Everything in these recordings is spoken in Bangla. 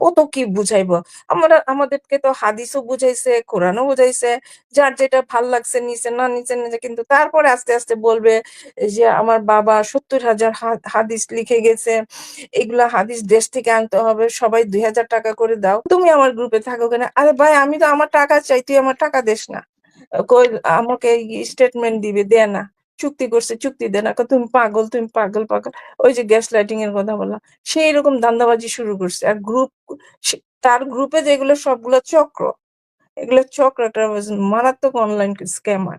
কত কি বুঝাইবো। আমাদেরকে তো হাদিসও বুঝাইছে, কোরআনও বুঝাইছে। যার যেটা ভাল লাগছে নিছে, না নিছে নিছে। কিন্তু তারপরে আস্তে আস্তে বলবে যে আমার বাবা 70,000 হাদিস লিখে গেছে, এগুলা হাদিস দেশ থেকে আনতে হবে, সবাই 2,000 টাকা করে দাও, তুমি আমার গ্রুপে থাকো কেন? আরে ভাই, আমি তো আমার টাকা চাই, তুই আমার টাকা দিস না। কই আমাকে স্টেটমেন্ট দিবে, দেয় না। চুক্তি করছে, চুক্তি দেয় না। কয়, তুমি পাগল, তুমি পাগল পাগল। ওই যে গ্যাস লাইটিং এর কথা বললাম, সেই রকম ধান্দাবাজি শুরু করছে। আর তার গ্রুপে যেগুলো সবগুলো চক্র, এগুলো চক্র, একটা মারাত্মক অনলাইন স্ক্যামার।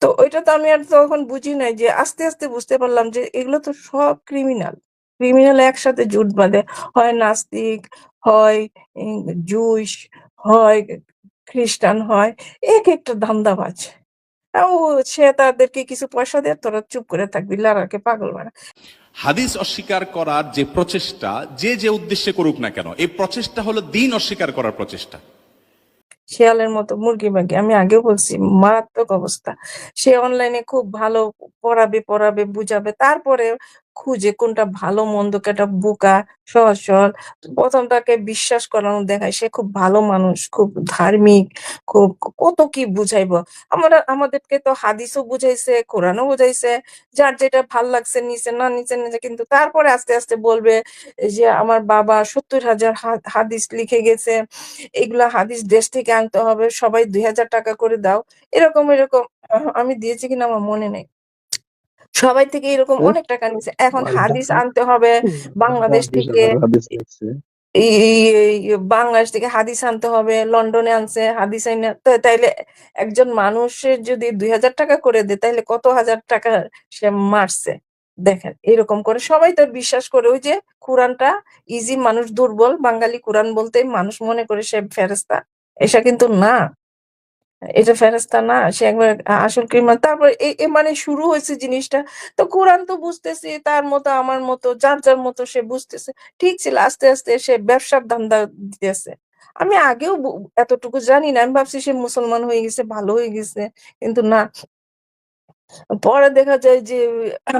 তো ওইটা তো আমি আর তখন বুঝি নাই, যে আস্তে আস্তে বুঝতে পারলাম যে এগুলো তো সব ক্রিমিনাল। ক্রিমিনাল একসাথে জুট বাঁধে, হয় নাস্তিক, হয় জুইশ, হয় খ্রিস্টান, হয় এক একটা ধান্দাবাজ। ও, সে তাদেরকে কিছু পয়সা দেয়, তোরা চুপ করে থাকবি, লারাকে পাগল বানা। হাদিস অস্বীকার করার যে প্রচেষ্টা, যে যে উদ্দেশ্যে করুক না কেন, এই প্রচেষ্টা হলো দিন অস্বীকার করার প্রচেষ্টা। শিয়ালের মতো মুরগি বাগি, আমি আগেও বলছি, মারাত্মক অবস্থা। সে অনলাইনে খুব ভালো পড়াবে পড়াবে বুঝাবে, তারপরে খুঁজে কোনটা ভালো মন্দ, কেটা বোকা সহজ সরল, প্রথম তাকে বিশ্বাস করানো দেখায় সে খুব ভালো মানুষ, খুব ধার্মিক, খুব কত কি বুঝাইবো। আমাদেরকে তো হাদিসও বুঝাইছে, কোরআনও বুঝাইছে। যার যেটা ভাল লাগছে নিছে, না নিছে নিছে। কিন্তু তারপরে আস্তে আস্তে বলবে যে আমার বাবা 70,000 হাদিস লিখে গেছে, এগুলা হাদিস দেশ থেকে আনতে হবে, সবাই 2,000 টাকা করে দাও। এরকম এরকম আমি দিয়েছি কিনা আমার মনে নেই। সবাই থেকে এরকম অনেক টাকা নিছে, এখন হাদিস আনতে হবে বাংলাদেশ থেকে। বাংলাদেশ থেকে হাদিস আনতে হবে, লন্ডনে আনছে হাদিস আইনা, তাইলে একজন মানুষের যদি 2,000 টাকা করে দেয়, তাইলে কত হাজার টাকা সে মারছে। দেখেন, এরকম করে সবাই তো বিশ্বাস করে। ওই যে কোরআনটা ইজি, মানুষ দুর্বল, বাঙালি কোরআন বলতে মানুষ মনে করে সে ফেরেশতা। এটা কিন্তু না, এটা ফেরেশতা না, সে একবার আসল ক্রিমিনাল। তারপর মানে শুরু হয়েছে জিনিসটা। তো কোরআন তো বুঝতেছি তার মতো, আমার মতো, যার যার মতো সে বুঝতেছে। ঠিক ছিল, আস্তে আস্তে সে ব্যবসার ধান্দা দিতেছে। আমি আগেও এতটুকু জানি না, আমি ভাবছি সে মুসলমান হয়ে গেছে, ভালো হয়ে গেছে। কিন্তু না, পরে দেখা যায় যে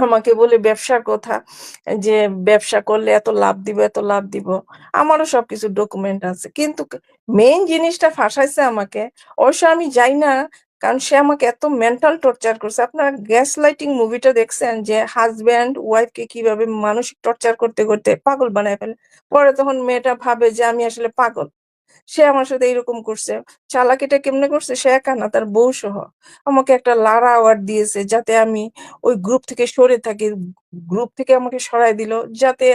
আমাকে বলে ব্যবসার কথা, যে ব্যবসা করলে এত লাভ দিব, এত লাভ দিব। আমারও সবকিছু ডকুমেন্ট আছে, কিন্তু মেইন জিনিসটা ফাঁসাইছে আমাকে। অবশ্য আমি যাই না, কারণ সে আমাকে এত মেন্টাল টর্চার করছে। আপনারা গ্যাস লাইটিং মুভিটা দেখছেন, যে হাজব্যান্ড ওয়াইফ কে কিভাবে মানসিক টর্চার করতে করতে পাগল বানায় ফেলে। পরে তখন মেয়েটা ভাবে যে আমি আসলে পাগল। সে আমার সাথে এরকম করছে। চালাকিটা কেমনে করছে, সে একা না, তার বউ সহ। আমাকে একটা লারা অ্যাওয়ার্ড দিয়েছে, যাতে আমি ওই গ্রুপ থেকে সরে থাকি। গ্রুপ থেকে আমাকে সরাই দিল, যাতে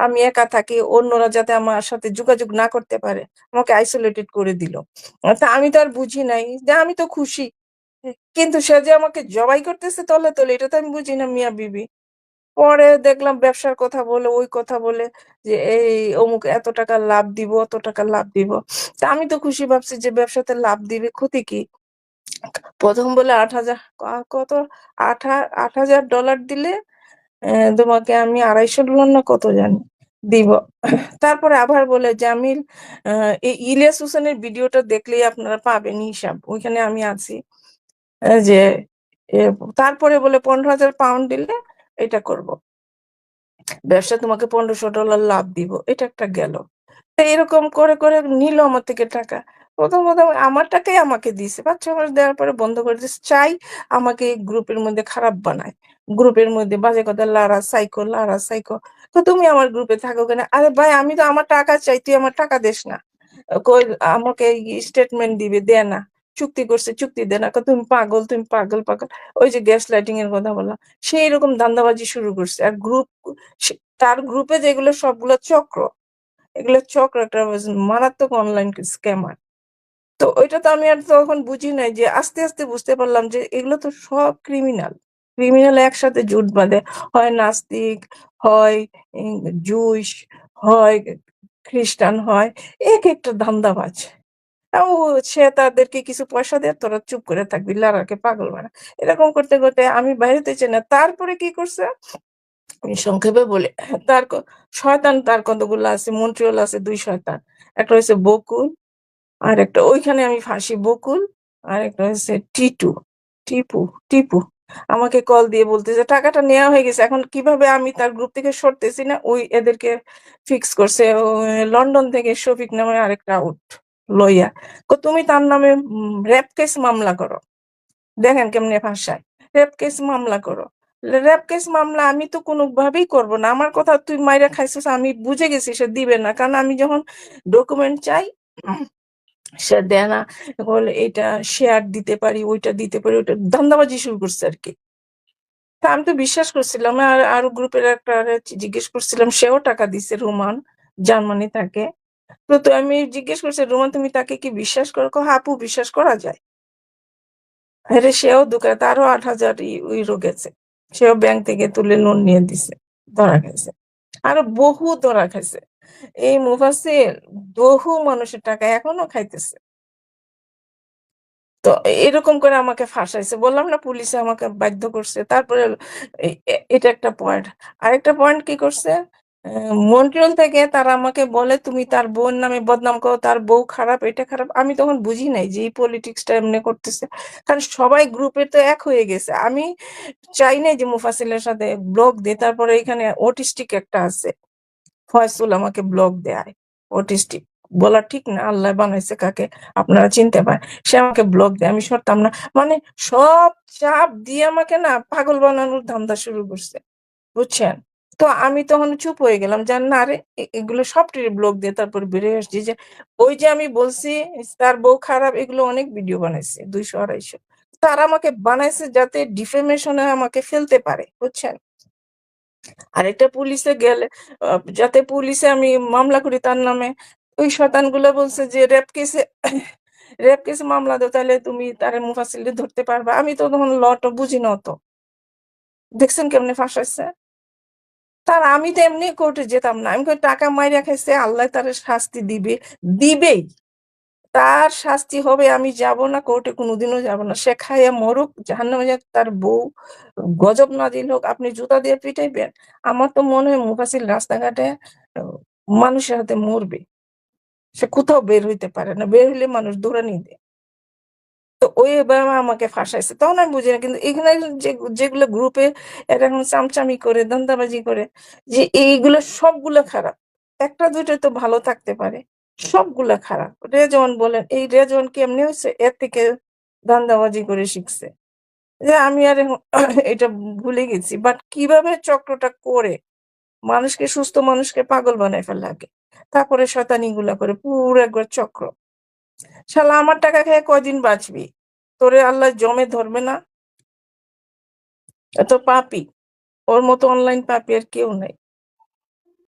আমি একা থাকি, অন্যরা যাতে আমার সাথে যোগাযোগ না করতে পারে। আমাকে আইসোলেটেড করে দিল। তা আমি তো আর বুঝি নাই, যে আমি তো খুশি। কিন্তু সে যে আমাকে জবাই করতেছে তলে তলে, এটা তো আমি বুঝি না, মিয়া বিবি। পরে দেখলাম ব্যবসার কথা বলে, ওই কথা বলে, যে এই অমুক এত টাকা লাভ দিব, অত টাকা লাভ দিব। তা আমি তো খুশি, ভাবছি যে ব্যবসাতে লাভ দিবে, ক্ষতি কি। প্রথম বলে 8,000, কত, 8,000 ডলার দিলে তোমাকে আমি $250 না কত জানি দিব। তারপরে আবার বলে যে আমি এই ইলিয়াস হোসেনের ভিডিওটা দেখলেই আপনারা পাবেন হিসাব, ওইখানে আমি আছি। যে এ, তারপরে বলে 15,000 পাউন্ড দিলে এটা করব, ব্যবসা তোমাকে $1,500 লাভ দিব। এটা একটা গেল। তো এরকম করে করে নিল আমার থেকে টাকা। প্রথম প্রথম আমার টাকাই আমাকে দিছে, 5-6 মাস দেওয়ার পরে বন্ধ করে দিচ্ছে। চাই আমাকে গ্রুপের মধ্যে খারাপ বানায়, গ্রুপের মধ্যে বাজে কথা, লারা সাইকো, লারা সাইকো। তো তুমি আমার গ্রুপে থাকো কেন? আরে ভাই, আমি তো আমার টাকা চাই, তুই আমার টাকা দিস না। কই আমাকে স্টেটমেন্ট দিবে, দেয় না। চুক্তি করছে, চুক্তি দেয় না। কয়, তুমি পাগল, তুমি পাগল পাগল। ওই যে গ্যাস লাইটিং এর কথা বললাম, সেই রকম ধান্দাবাজি শুরু করছে। আর তার গ্রুপে যেগুলো সবগুলো চক্র, এগুলো চক্র, একটা মারাত্মক অনলাইন স্ক্যামার। তো ওইটা তো আমি আর তখন বুঝি নাই, যে আস্তে আস্তে বুঝতে পারলাম যে এগুলো তো সব ক্রিমিনাল। ক্রিমিনাল একসাথে জুট বাঁধে, হয় নাস্তিক, হয় জুইশ, হয় খ্রিস্টান, হয় এক একটা ধান্দাবাজ। ও, সে তাদেরকে কিছু পয়সা দেয়, তোরা চুপ করে থাকবি, লারাকে পাগল বানা। এরকম করতে করতে আমি বাইরেতে চাই না। তারপরে কি করছে, আমি সংক্ষেপে বলে, তার শয়তান তার কতগুলো আছে, মন্ট্রিয়াল আছে 2 শয়তান। একটা হচ্ছে বকুল, আর একটা ওইখানে আমি ফাঁসি, বকুল। আর একটা হচ্ছে টিটু, টিপু টিপু। আমাকে কল দিয়ে বলতেছে টাকাটা নেওয়া হয়ে গেছে, এখন কিভাবে আমি তার গ্রুপ থেকে সরতেছি না, ওই এদেরকে ফিক্স করছে। লন্ডন থেকে শফিক নামে আরেকটা আউট লইয়া, তুমি তার নামে রেপ কেস মামলা করো। দেখেন কেমনে ভাষায়, রেপ কেস মামলা করো। রেপ কেস মামলা আমি তো কোনোভাবেই করব না। আমার কথা তুই মাইরা খাইছিস, আমি বুঝে গেছি সে দিবে না, কারণ আমি যখন ডকুমেন্ট চাই সে দেয় না। বলে এটা শেয়ার দিতে পারি, ওইটা দিতে পারি, ওইটা ধান্দাবাজি শুরু করছে আর কি। তা আমি তো বিশ্বাস করছিলাম, আর আরো গ্রুপের একটা জিজ্ঞেস করছিলাম, সেও টাকা দিছে, রোমান, জার্মানি থাকে। তো আমি জিজ্ঞেস করছি, রোমান তুমি তাকে কি বিশ্বাস করো? হ্যাঁ আপু, বিশ্বাস করা যায়। আরে সেও দোকানে, তারও 8,000 ইউরো গেছে, সেও ব্যাংক থেকে তুলে লোন নিয়ে দিছে, ধরা গেছে। আরো বহু ধরা খাইছে। এই মুফাসিল বহু মানুষের টাকা এখনো খাইতেছে। তো এরকম করে আমাকে ফাঁসাইছে, বললাম না, পুলিশে আমাকে বাধ্য করছে। তারপরে এটা একটা পয়েন্ট। আরেকটা পয়েন্ট কি করছে, মন্ট্রিয়াল থেকে তারা আমাকে বলে তুমি তার বোন নামে বদনাম করো, তার বউ খারাপ, এটা খারাপ। আমি তখন বুঝি নাই যে এই পলিটিক্সটা এমনি করতেছে, কারণ সবাই গ্রুপে তো এক হয়ে গেছে। আমি চাই নাই যে মুফাসিলের সাথে ব্লক দিয়ে, তারপরে এখানে অটিস্টিক একটা আছে, ফয়সুল আমাকে ব্লক দেয়। অটিস্টিক বলা ঠিক না, আল্লাহ বানাইছে কাকে আপনারা চিনতে পারেন। সে আমাকে ব্লক দেয়, আমি সরতাম না। মানে সব চাপ দিয়ে আমাকে না পাগল বানানোর ধান্দা শুরু করছে, বুঝছেন? তো আমি তখন চুপ হয়ে গেলাম, জান না আরে এগুলো সব ব্লক দিয়ে তারপর বেরিয়ে আসছি যে ওই যে আমি বলছি তার বউ খারাপ, এগুলো অনেক ভিডিও বানাইছে, 200-250। তারা আমাকে বানাইছে যাতে ডিফেমেশনে আমাকে ফেলতে পারে, বুঝছেন? আরেকটা পুলিশে গেলে যাতে পুলিশে আমি মামলা করি তার নামে। ওই শয়তানগুলো বলছে যে রেপ কেসে মামলা দাও, তাহলে তুমি তার মুফাসিলদের ধরতে পারবা। আমি তো তখন লটা বুঝি না অত। দেখছেন কেমনে ফাঁসাইছে তার। আমি তো এমনি কোর্টে যেতাম না, আমি কই টাকা মাইরা খাইছে, আল্লাহ তার শাস্তি দিবে, দিবেই। তার শাস্তি হবে, আমি যাব না কোর্টে, কোনোদিনও যাব না। সে খাইয়া মরুক, জাহান্নামে যাক, তার বউ গজব নাজিল হোক, আপনি জুতা দিয়ে পিটাইবেন। আমার তো মনে হয় মুফাসিল রাস্তাঘাটে আহ, মানুষের হাতে মরবে। সে কোথাও বের হইতে পারে না, বের হইলে মানুষ দৌড়ানি দেয়। তো ওই এবার আমাকে ফাঁসাইছে, তখন আমি বুঝি না। কিন্তু এখানে যেগুলো গ্রুপে এরা এখন চামচামি করে, ধান্দাবাজি করে, যে এইগুলো সবগুলো খারাপ। একটা দুইটা তো ভালো থাকতে পারে, সবগুলা খারাপ। রেজওয়ান বলেন, এই রেজওয়ান কেমনি হয়েছে, এর থেকে ধান্দাবাজি করে শিখছে। যে আমি আর এটা ভুলে গেছি, বাট কিভাবে চক্রটা করে মানুষকে, সুস্থ মানুষকে পাগল বানায় ফেলা লাগে, তারপরে শয়তানি গুলা করে পুরো একবার চক্র। শালা আমার টাকা খেয়ে কয়দিন বাঁচবি? তোরে আল্লাহ জমে ধরবে না? এত পাপি, ওর মতো অনলাইন পাপি আর কেউ নাই।